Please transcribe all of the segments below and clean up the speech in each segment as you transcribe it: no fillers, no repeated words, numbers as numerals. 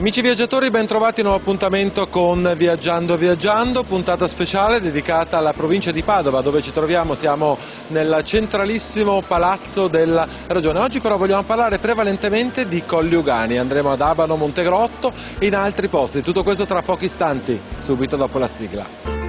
Amici viaggiatori, ben trovati a un nuovo appuntamento con Viaggiando Viaggiando, puntata speciale dedicata alla provincia di Padova, dove ci troviamo. Siamo nel centralissimo palazzo della regione. Oggi però vogliamo parlare prevalentemente di Colli Ugani. Andremo ad Abano, Montegrotto e in altri posti. Tutto questo tra pochi istanti, subito dopo la sigla.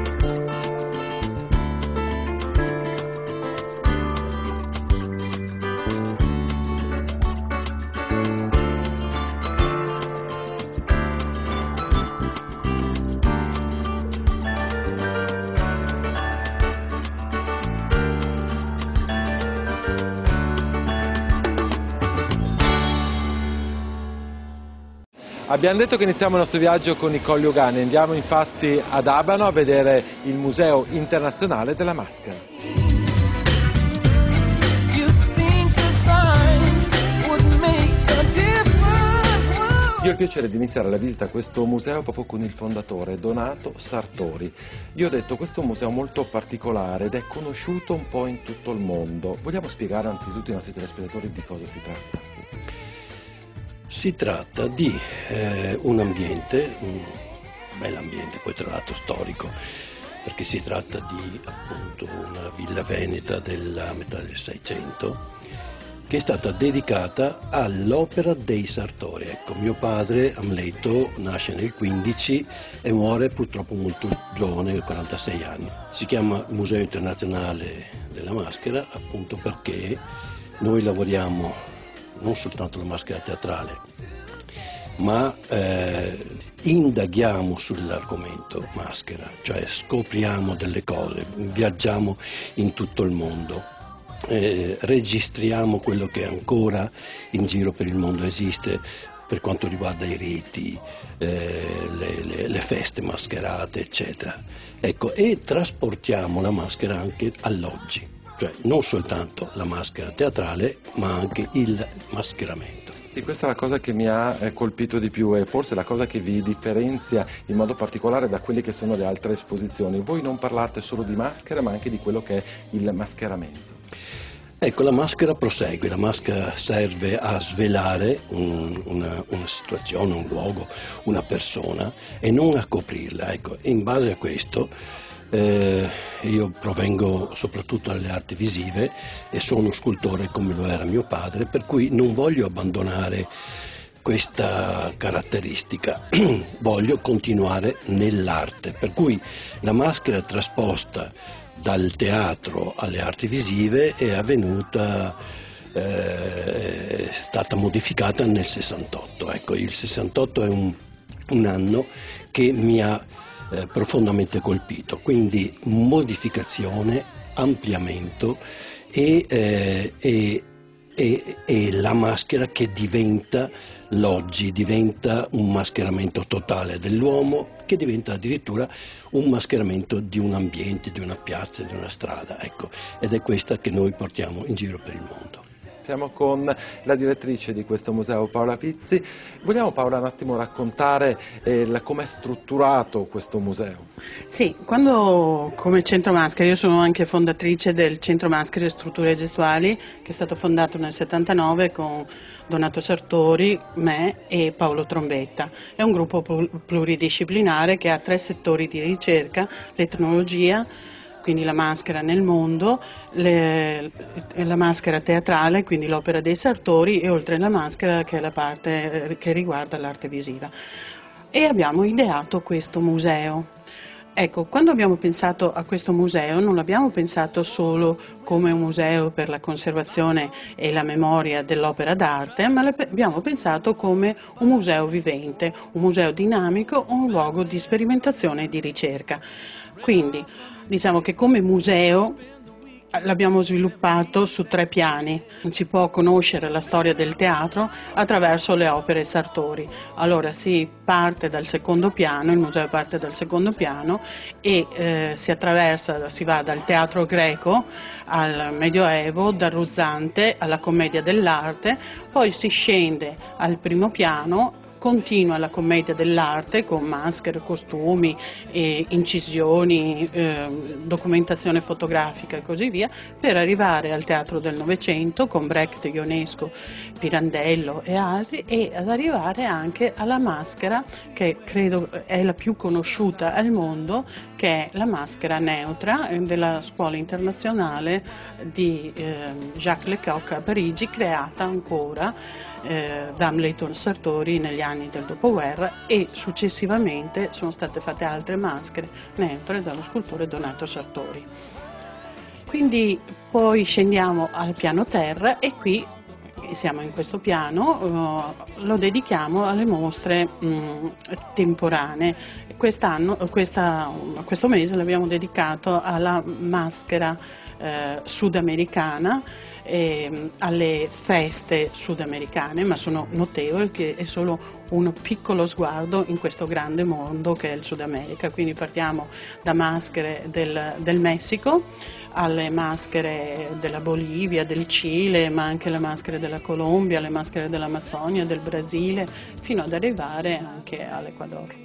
Abbiamo detto che iniziamo il nostro viaggio con i Colli Ugani. Andiamo infatti ad Abano a vedere il Museo Internazionale della Maschera. Io ho il piacere di iniziare la visita a questo museo proprio con il fondatore, Donato Sartori. Io ho detto, questo è un museo molto particolare ed è conosciuto un po' in tutto il mondo. Vogliamo spiegare anzitutto ai nostri telespettatori di cosa si tratta? Si tratta di un ambiente, un bell'ambiente, poi tra l'altro storico, perché si tratta di appunto una villa veneta della metà del Seicento, che è stata dedicata all'opera dei Sartori. Ecco, mio padre, Amleto, nasce nel 15 e muore purtroppo molto giovane, 46 anni. Si chiama Museo Internazionale della Maschera appunto perché noi lavoriamo non soltanto la maschera teatrale, ma indaghiamo sull'argomento maschera, cioè scopriamo delle cose, viaggiamo in tutto il mondo, registriamo quello che ancora in giro per il mondo esiste per quanto riguarda i riti, le feste mascherate, eccetera. Ecco, e trasportiamo la maschera anche all'oggi. Cioè non soltanto la maschera teatrale, ma anche il mascheramento. Sì, questa è la cosa che mi ha colpito di più e forse la cosa che vi differenzia in modo particolare da quelle che sono le altre esposizioni. Voi non parlate solo di maschera, ma anche di quello che è il mascheramento. Ecco, la maschera prosegue, la maschera serve a svelare una situazione, un luogo, una persona e non a coprirla. Ecco, in base a questo io provengo soprattutto dalle arti visive e sono scultore come lo era mio padre, per cui non voglio abbandonare questa caratteristica, voglio continuare nell'arte, per cui la maschera trasposta dal teatro alle arti visive è avvenuta, è stata modificata nel 68. Ecco, il 68 è un anno che mi ha profondamente colpito, quindi modificazione, ampliamento e la maschera che diventa l'oggi, diventa un mascheramento totale dell'uomo, che diventa addirittura un mascheramento di un ambiente, di una piazza, di una strada, ecco, ed è questa che noi portiamo in giro per il mondo. Siamo con la direttrice di questo museo, Paola Pizzi. Vogliamo, Paola, un attimo raccontare come è strutturato questo museo? Sì, quando come Centro Maschere, io sono anche fondatrice del Centro Maschere e Strutture Gestuali, che è stato fondato nel 79 con Donato Sartori, me e Paolo Trombetta. È un gruppo pluridisciplinare che ha 3 settori di ricerca: l'etnologia, quindi la maschera nel mondo, la maschera teatrale, quindi l'opera dei Sartori, e oltre la maschera che è la parte che riguarda l'arte visiva. E abbiamo ideato questo museo. Ecco, quando abbiamo pensato a questo museo non l'abbiamo pensato solo come un museo per la conservazione e la memoria dell'opera d'arte, ma l'abbiamo pensato come un museo vivente, un museo dinamico, un luogo di sperimentazione e di ricerca. Quindi diciamo che come museo l'abbiamo sviluppato su 3 piani. Si può conoscere la storia del teatro attraverso le opere Sartori. Allora si parte dal secondo piano, il museo parte dal secondo piano e si va dal teatro greco al Medioevo, dal Ruzzante alla commedia dell'arte, poi si scende al primo piano continua la commedia dell'arte con maschere, costumi, incisioni, documentazione fotografica e così via, per arrivare al Teatro del Novecento con Brecht, Ionesco, Pirandello e altri, e ad arrivare anche alla maschera che credo è la più conosciuta al mondo, che è la maschera neutra della Scuola Internazionale di Jacques Lecoq a Parigi, creata ancora da Amleto Sartori negli anni del dopoguerra, e successivamente sono state fatte altre maschere neutre dallo scultore Donato Sartori. Quindi poi scendiamo al piano terra e qui siamo in questo piano, lo dedichiamo alle mostre temporanee. Questo mese l'abbiamo dedicato alla maschera sudamericana, alle feste sudamericane, ma sono notevoli, che è solo un piccolo sguardo in questo grande mondo che è il Sud America. Quindi partiamo da maschere del Messico alle maschere della Bolivia, del Cile, ma anche le maschere della Colombia, le maschere dell'Amazzonia, del Brasile, fino ad arrivare anche all'Ecuador.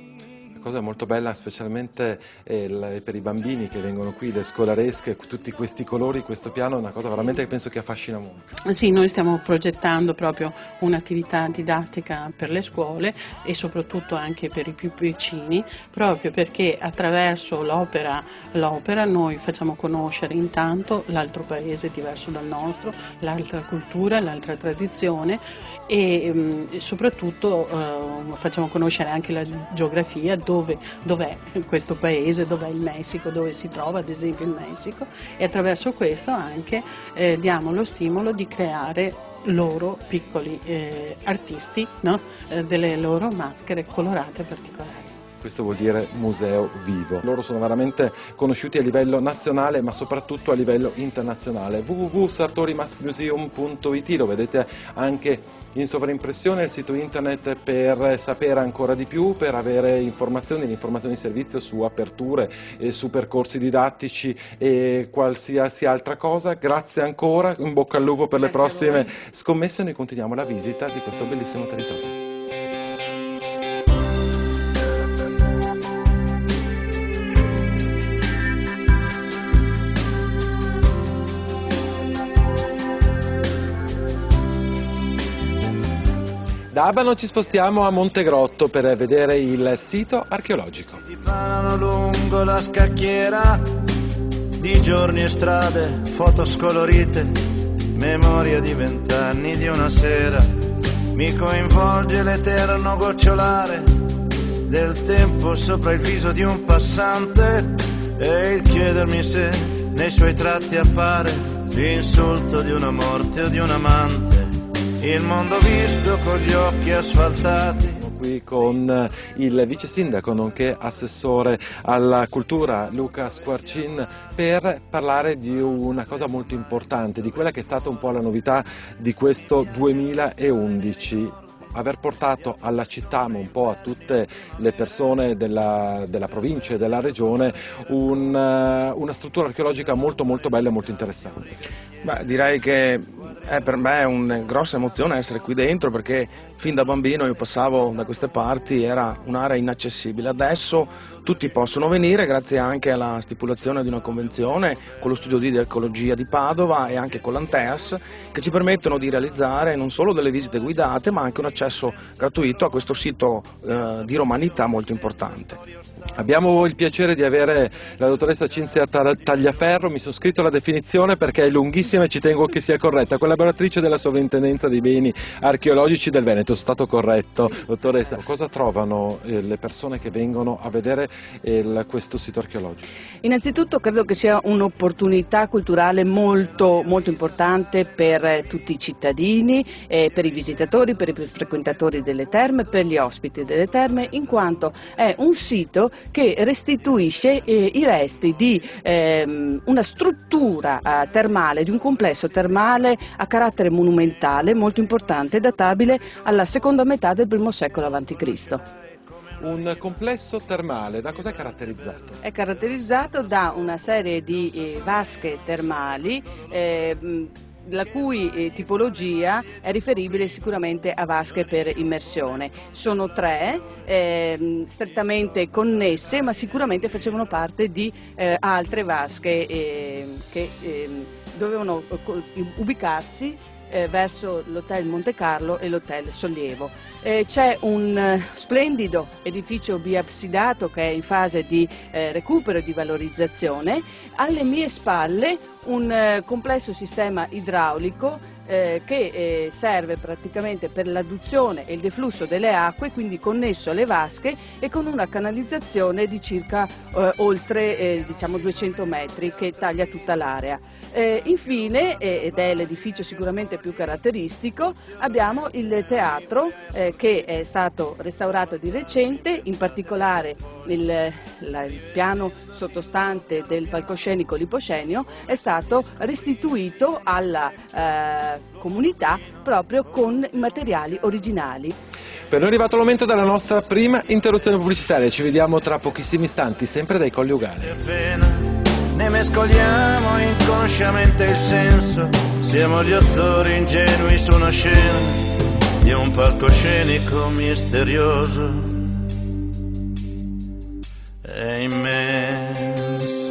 La cosa molto bella, specialmente per i bambini che vengono qui, le scolaresche, tutti questi colori, questo piano, è una cosa veramente che penso che affascina molto. Sì, noi stiamo progettando proprio un'attività didattica per le scuole e soprattutto anche per i più piccini, proprio perché attraverso l'opera noi facciamo conoscere intanto l'altro paese diverso dal nostro, l'altra cultura, l'altra tradizione, e soprattutto facciamo conoscere anche la geografia, dov'è questo paese, dov'è il Messico, dove si trova ad esempio il Messico, e attraverso questo anche diamo lo stimolo di creare loro piccoli artisti, no? Delle loro maschere colorate particolari. Questo vuol dire museo vivo. Loro sono veramente conosciuti a livello nazionale, ma soprattutto a livello internazionale. www.sartorimaskmuseum.it, lo vedete anche in sovraimpressione, il sito internet per sapere ancora di più, per avere informazioni di servizio su aperture, su percorsi didattici e qualsiasi altra cosa. Grazie ancora, in bocca al lupo per le prossime scommesse. Noi continuiamo la visita di questo bellissimo territorio. Da Abano ci spostiamo a Montegrotto per vedere il sito archeologico. Ti parano lungo la scacchiera di giorni e strade, foto scolorite, memoria di 20 anni di una sera. Mi coinvolge l'eterno gocciolare del tempo sopra il viso di un passante e il chiedermi se nei suoi tratti appare l'insulto di una morte o di un amante. Il mondo visto con gli occhi asfaltati. Qui con il vice sindaco nonché assessore alla cultura Luca Squarcin per parlare di una cosa molto importante, di quella che è stata un po' la novità di questo 2011. Aver portato alla città, ma un po' a tutte le persone della provincia e della regione, una struttura archeologica molto bella e molto interessante. Beh, direi che per me è una grossa emozione essere qui dentro, perché fin da bambino io passavo da queste parti, era un'area inaccessibile. Adesso tutti possono venire grazie anche alla stipulazione di una convenzione con lo studio di archeologia di Padova e anche con l'Anteas, che ci permettono di realizzare non solo delle visite guidate ma anche un accesso gratuito a questo sito di romanità molto importante. Abbiamo il piacere di avere la dottoressa Cinzia Tagliaferro. Mi sono scritto la definizione perché è lunghissima e ci tengo che sia corretta, collaboratrice della Sovrintendenza dei Beni Archeologici del Veneto. Sono stato corretto, dottoressa. Cosa trovano le persone che vengono a vedere questo sito archeologico? Innanzitutto credo che sia un'opportunità culturale molto importante per tutti i cittadini, per i visitatori, per i frequentatori delle terme, per gli ospiti delle terme, in quanto è un sito che restituisce i resti di una struttura termale, di un complesso termale a carattere monumentale molto importante, databile alla seconda metà del I secolo a.C. Un complesso termale, da cos'è caratterizzato? È caratterizzato da una serie di vasche termali la cui tipologia è riferibile sicuramente a vasche per immersione. Sono 3, strettamente connesse, ma sicuramente facevano parte di altre vasche che dovevano ubicarsi verso l'Hotel Monte Carlo e l'Hotel Sollievo. C'è un splendido edificio biabsidato che è in fase di recupero e di valorizzazione. Alle mie spalle un complesso sistema idraulico che serve praticamente per l'adduzione e il deflusso delle acque, quindi connesso alle vasche e con una canalizzazione di circa oltre diciamo 200 metri che taglia tutta l'area. Infine, ed è l'edificio sicuramente più caratteristico, abbiamo il teatro che è stato restaurato di recente, in particolare il piano sottostante del palcoscenico Liposcenio è stato restituito alla comunità proprio con materiali originali. Per noi è arrivato il momento della nostra prima interruzione pubblicitaria, ci vediamo tra pochissimi istanti, sempre dai Colli Ugani. Ne mescoliamo inconsciamente il senso, siamo gli attori ingenui su una scena di un palcoscenico misterioso e immenso.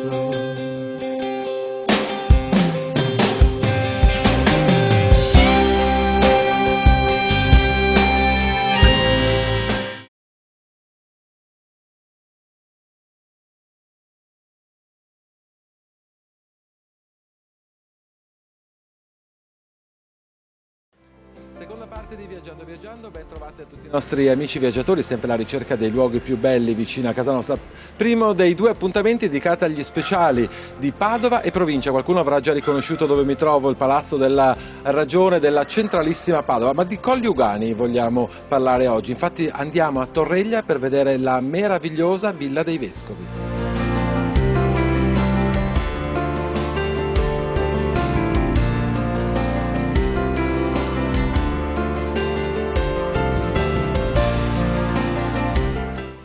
Seconda parte di Viaggiando Viaggiando, ben trovati a tutti i nostri amici viaggiatori, sempre alla ricerca dei luoghi più belli vicino a casa nostra. Primo dei 2 appuntamenti dedicati agli speciali di Padova e provincia. Qualcuno avrà già riconosciuto dove mi trovo, il palazzo della Ragione della centralissima Padova, ma di Colli Ugani vogliamo parlare oggi. Infatti andiamo a Torreglia per vedere la meravigliosa Villa dei Vescovi.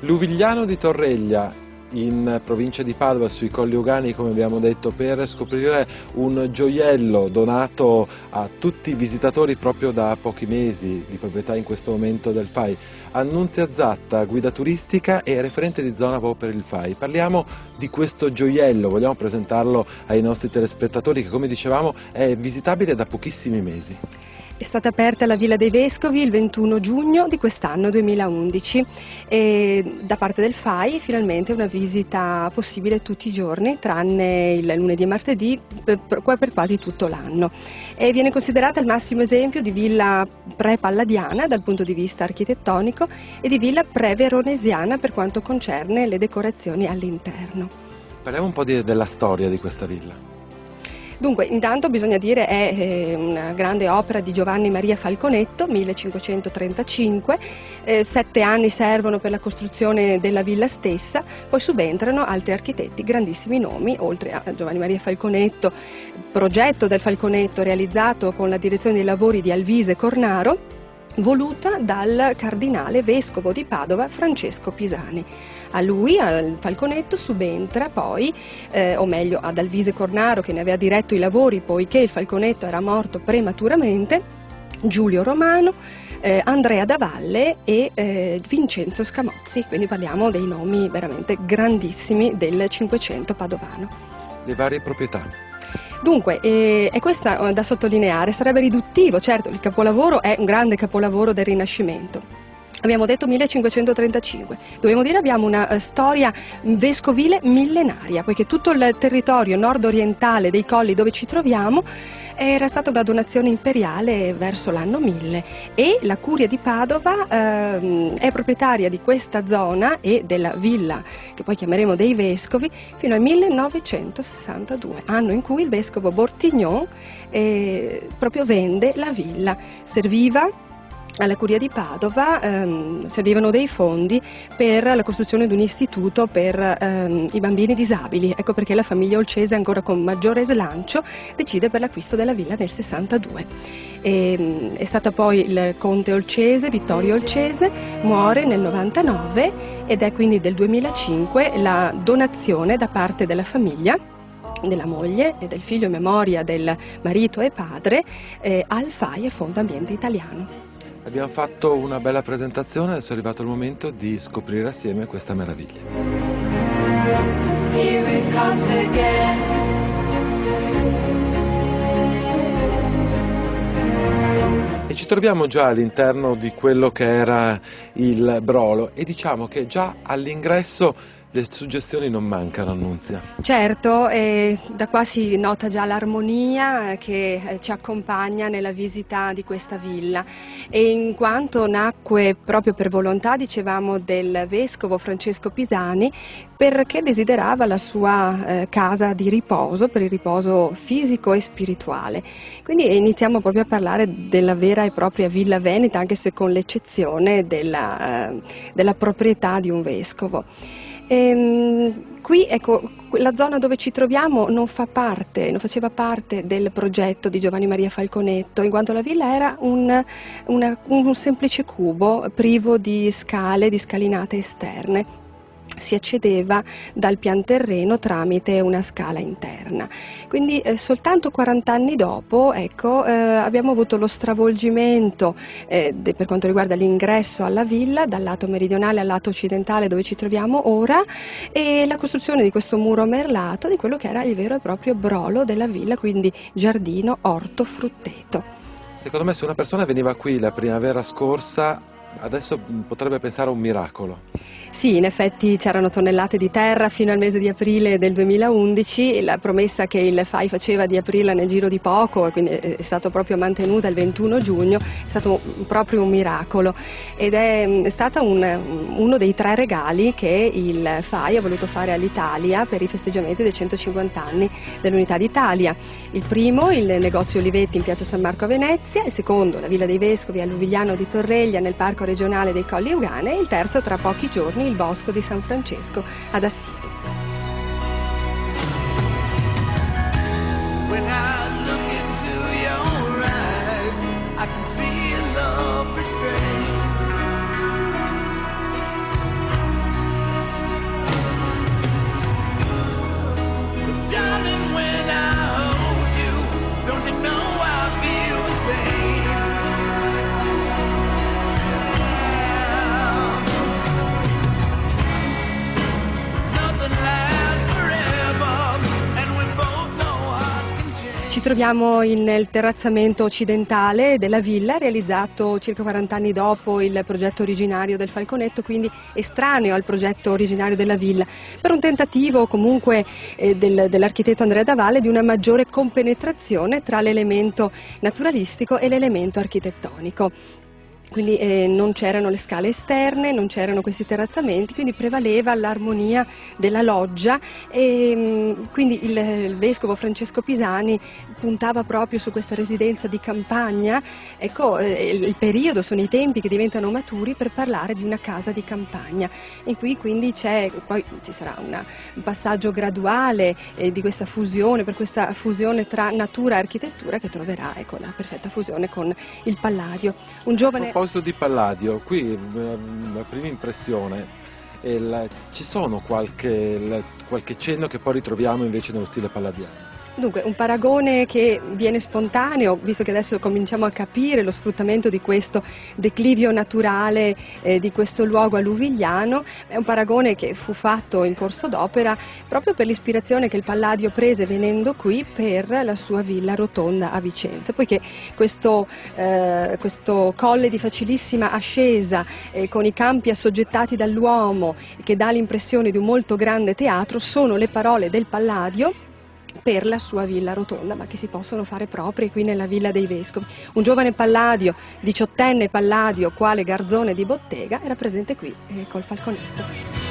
Luvigliano di Torreglia, in provincia di Padova, sui Colli Ugani, come abbiamo detto, per scoprire un gioiello donato a tutti i visitatori proprio da pochi mesi, di proprietà in questo momento del FAI. Annunzia Zatta, guida turistica e referente di zona proprio per il FAI. Parliamo di questo gioiello, vogliamo presentarlo ai nostri telespettatori che, come dicevamo, è visitabile da pochissimi mesi. È stata aperta la Villa dei Vescovi il 21 giugno di quest'anno 2011 e da parte del FAI finalmente una visita possibile tutti i giorni tranne il lunedì e martedì per quasi tutto l'anno. E viene considerata il massimo esempio di villa pre-palladiana dal punto di vista architettonico e di villa pre-veronesiana per quanto concerne le decorazioni all'interno. Parliamo un po' della storia di questa villa. Dunque, intanto bisogna dire è una grande opera di Giovanni Maria Falconetto, 1535, 7 anni servono per la costruzione della villa stessa, poi subentrano altri architetti, grandissimi nomi, oltre a Giovanni Maria Falconetto, progetto del Falconetto realizzato con la direzione dei lavori di Alvise Cornaro, voluta dal cardinale vescovo di Padova Francesco Pisani. A lui, al Falconetto, subentra poi, o meglio ad Alvise Cornaro che ne aveva diretto i lavori poiché il Falconetto era morto prematuramente, Giulio Romano, Andrea da Valle e Vincenzo Scamozzi, quindi parliamo dei nomi veramente grandissimi del Cinquecento padovano. Le varie proprietà. Dunque, è questa da sottolineare, sarebbe riduttivo, certo il capolavoro è un grande capolavoro del Rinascimento. Abbiamo detto 1535, dobbiamo dire abbiamo una storia vescovile millenaria, poiché tutto il territorio nord-orientale dei colli dove ci troviamo era stata una donazione imperiale verso l'anno 1000 e la Curia di Padova è proprietaria di questa zona e della villa, che poi chiameremo dei Vescovi, fino al 1962, anno in cui il vescovo Bortignon proprio vende la villa. Serviva alla Curia di Padova, servivano dei fondi per la costruzione di un istituto per i bambini disabili, ecco perché la famiglia Olcese, ancora con maggiore slancio, decide per l'acquisto della villa nel 62. È stata poi il conte Olcese, Vittorio Olcese, muore nel 99 ed è quindi del 2005 la donazione da parte della famiglia della moglie e del figlio in memoria del marito e padre, al FAI e Fondo Ambiente Italiano. Abbiamo fatto una bella presentazione, adesso è arrivato il momento di scoprire assieme questa meraviglia. Here it comes again. E ci troviamo già all'interno di quello che era il Brolo e diciamo che già all'ingresso le suggestioni non mancano, Annunzia. Certo, da qua si nota già l'armonia che ci accompagna nella visita di questa villa, e in quanto nacque proprio per volontà, dicevamo, del vescovo Francesco Pisani, perché desiderava la sua casa di riposo, per il riposo fisico e spirituale. Quindi iniziamo proprio a parlare della vera e propria villa veneta, anche se con l'eccezione della proprietà di un vescovo. Qui, ecco, la zona dove ci troviamo non faceva parte del progetto di Giovanni Maria Falconetto, in quanto la villa era un semplice cubo privo di scale, di scalinate esterne. Si accedeva dal pian terreno tramite una scala interna. Quindi soltanto 40 anni dopo, ecco, abbiamo avuto lo stravolgimento per quanto riguarda l'ingresso alla villa dal lato meridionale al lato occidentale dove ci troviamo ora, e la costruzione di questo muro merlato di quello che era il vero e proprio brolo della villa, quindi giardino, orto, frutteto. Secondo me se una persona veniva qui la primavera scorsa, adesso potrebbe pensare a un miracolo. Sì, in effetti c'erano tonnellate di terra fino al mese di aprile del 2011, la promessa che il FAI faceva di aprirla nel giro di poco, quindi è stata proprio mantenuta il 21 giugno, è stato proprio un miracolo, ed è stata uno dei 3 regali che il FAI ha voluto fare all'Italia per i festeggiamenti dei 150 anni dell'Unità d'Italia. Il primo, il negozio Olivetti in piazza San Marco a Venezia; il secondo, la Villa dei Vescovi a Luvigliano di Torreglia nel Parco regionale dei Colli Euganei; e il terzo, tra pochi giorni, il Bosco di San Francesco ad Assisi. When I look into your eyes, I can see a love restrained. Darling, when I hold you, don't you know I feel the same? Ci troviamo nel terrazzamento occidentale della villa, realizzato circa 40 anni dopo il progetto originario del Falconetto, quindi estraneo al progetto originario della villa, per un tentativo comunque dell'architetto Andrea D'Avalle di una maggiore compenetrazione tra l'elemento naturalistico e l'elemento architettonico. Quindi non c'erano le scale esterne, non c'erano questi terrazzamenti, quindi prevaleva l'armonia della loggia, e quindi il vescovo Francesco Pisani puntava proprio su questa residenza di campagna. Ecco, il periodo, sono i tempi che diventano maturi per parlare di una casa di campagna, in cui quindi poi ci sarà un passaggio graduale di questa fusione, per questa fusione tra natura e architettura che troverà, ecco, la perfetta fusione con il Palladio. Un giovane... A proposito di Palladio, qui la prima impressione, ci sono qualche cenno che poi ritroviamo invece nello stile palladiano? Dunque, un paragone che viene spontaneo, visto che adesso cominciamo a capire lo sfruttamento di questo declivio naturale di questo luogo alluvigliano, è un paragone che fu fatto in corso d'opera proprio per l'ispirazione che il Palladio prese venendo qui per la sua villa rotonda a Vicenza, poiché questo colle di facilissima ascesa con i campi assoggettati dall'uomo, che dà l'impressione di un molto grande teatro, sono le parole del Palladio per la sua villa rotonda, ma che si possono fare proprie qui nella Villa dei Vescovi. Un giovane Palladio, 18enne Palladio, quale garzone di bottega, era presente qui col Falconetto.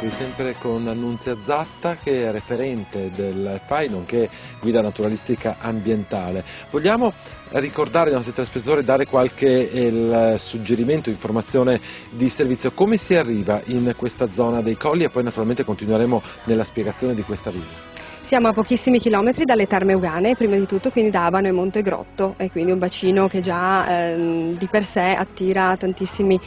qui sempre con Annunzia Zatta, che è referente del FAI, nonché guida naturalistica ambientale. Vogliamo ricordare ai nostri telespettatori, dare qualche suggerimento, informazione di servizio, come si arriva in questa zona dei colli, e poi naturalmente continueremo nella spiegazione di questa villa. Siamo a pochissimi chilometri dalle Terme Euganee, prima di tutto, quindi da Abano e Montegrotto, e quindi un bacino che già di per sé attira tantissimi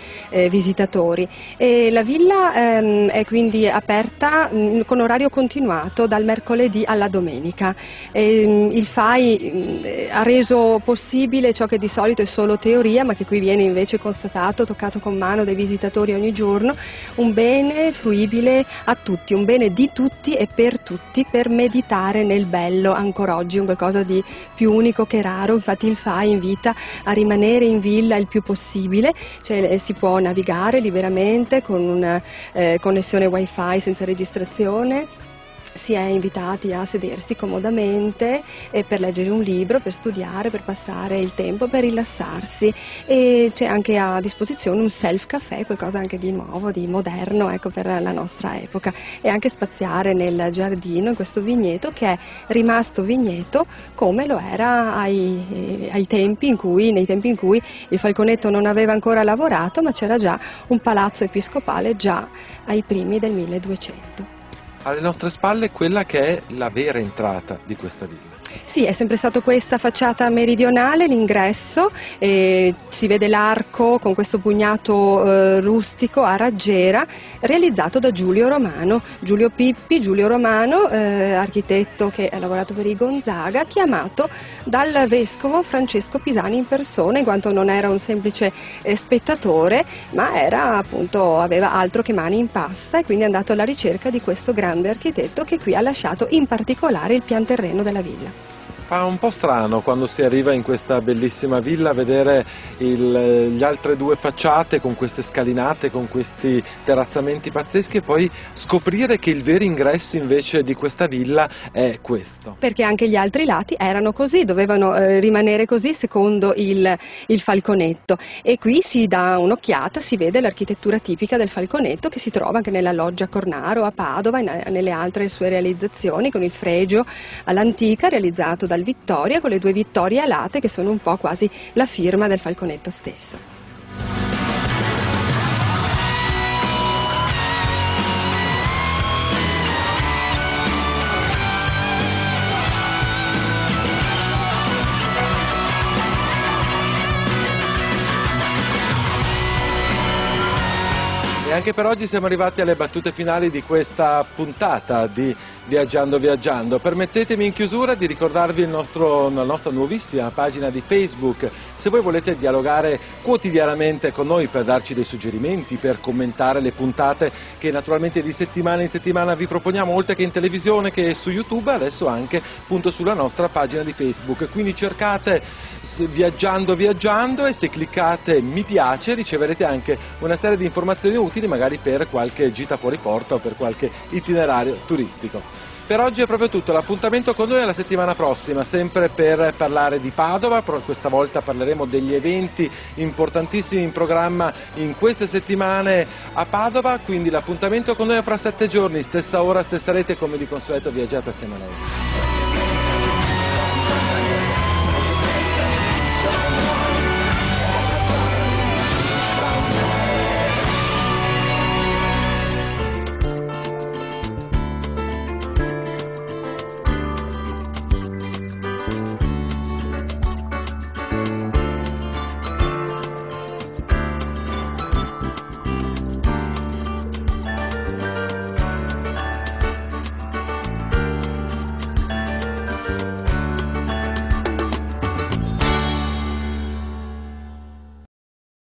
visitatori. E la villa è quindi aperta con orario continuato dal mercoledì alla domenica. Il FAI ha reso possibile ciò che di solito è solo teoria, ma che qui viene invece constatato, toccato con mano dai visitatori ogni giorno, un bene fruibile a tutti, un bene di tutti e per tutti, per meditare nel bello ancora oggi, un qualcosa di più unico che raro. Infatti il FAI invita a rimanere in villa il più possibile, cioè si può navigare liberamente con una connessione wifi senza registrazione. Si è invitati a sedersi comodamente per leggere un libro, per studiare, per passare il tempo, per rilassarsi, e c'è anche a disposizione un self caffè, qualcosa anche di nuovo, di moderno, ecco, per la nostra epoca, e anche spaziare nel giardino, in questo vigneto che è rimasto vigneto come lo era nei tempi in cui il Falconetto non aveva ancora lavorato, ma c'era già un palazzo episcopale già ai primi del 1200. Alle nostre spalle quella che è la vera entrata di questa villa. Sì, è sempre stato questa facciata meridionale, l'ingresso, si vede l'arco con questo bugnato rustico a raggiera, realizzato da Giulio Romano, Giulio Pippi, Giulio Romano, architetto che ha lavorato per i Gonzaga, chiamato dal vescovo Francesco Pisani in persona, in quanto non era un semplice spettatore, ma era appunto, aveva altro che mani in pasta, e quindi è andato alla ricerca di questo grande architetto che qui ha lasciato in particolare il pian terreno della villa. Fa un po' strano quando si arriva in questa bellissima villa vedere le altre due facciate con queste scalinate, con questi terrazzamenti pazzeschi, e poi scoprire che il vero ingresso invece di questa villa è questo. Perché anche gli altri lati erano così, dovevano rimanere così secondo il Falconetto, e qui si dà un'occhiata, si vede l'architettura tipica del Falconetto, che si trova anche nella loggia Cornaro a Padova e nelle altre sue realizzazioni, con il fregio all'antica realizzato dal Vittoria, con le due vittorie alate che sono un po' quasi la firma del Falconetto stesso. E anche per oggi siamo arrivati alle battute finali di questa puntata di Viaggiando Viaggiando. Permettetemi in chiusura di ricordarvi la nostra nuovissima pagina di Facebook. Se voi volete dialogare quotidianamente con noi per darci dei suggerimenti, per commentare le puntate che naturalmente di settimana in settimana vi proponiamo, oltre che in televisione che su YouTube, adesso anche appunto sulla nostra pagina di Facebook. Quindi cercate Viaggiando Viaggiando, e se cliccate mi piace riceverete anche una serie di informazioni utili, magari per qualche gita fuori porta o per qualche itinerario turistico. Per oggi è proprio tutto, l'appuntamento con noi è la settimana prossima, sempre per parlare di Padova. Questa volta parleremo degli eventi importantissimi in programma in queste settimane a Padova, quindi l'appuntamento con noi è fra 7 giorni, stessa ora, stessa rete, come di consueto viaggiate assieme a noi.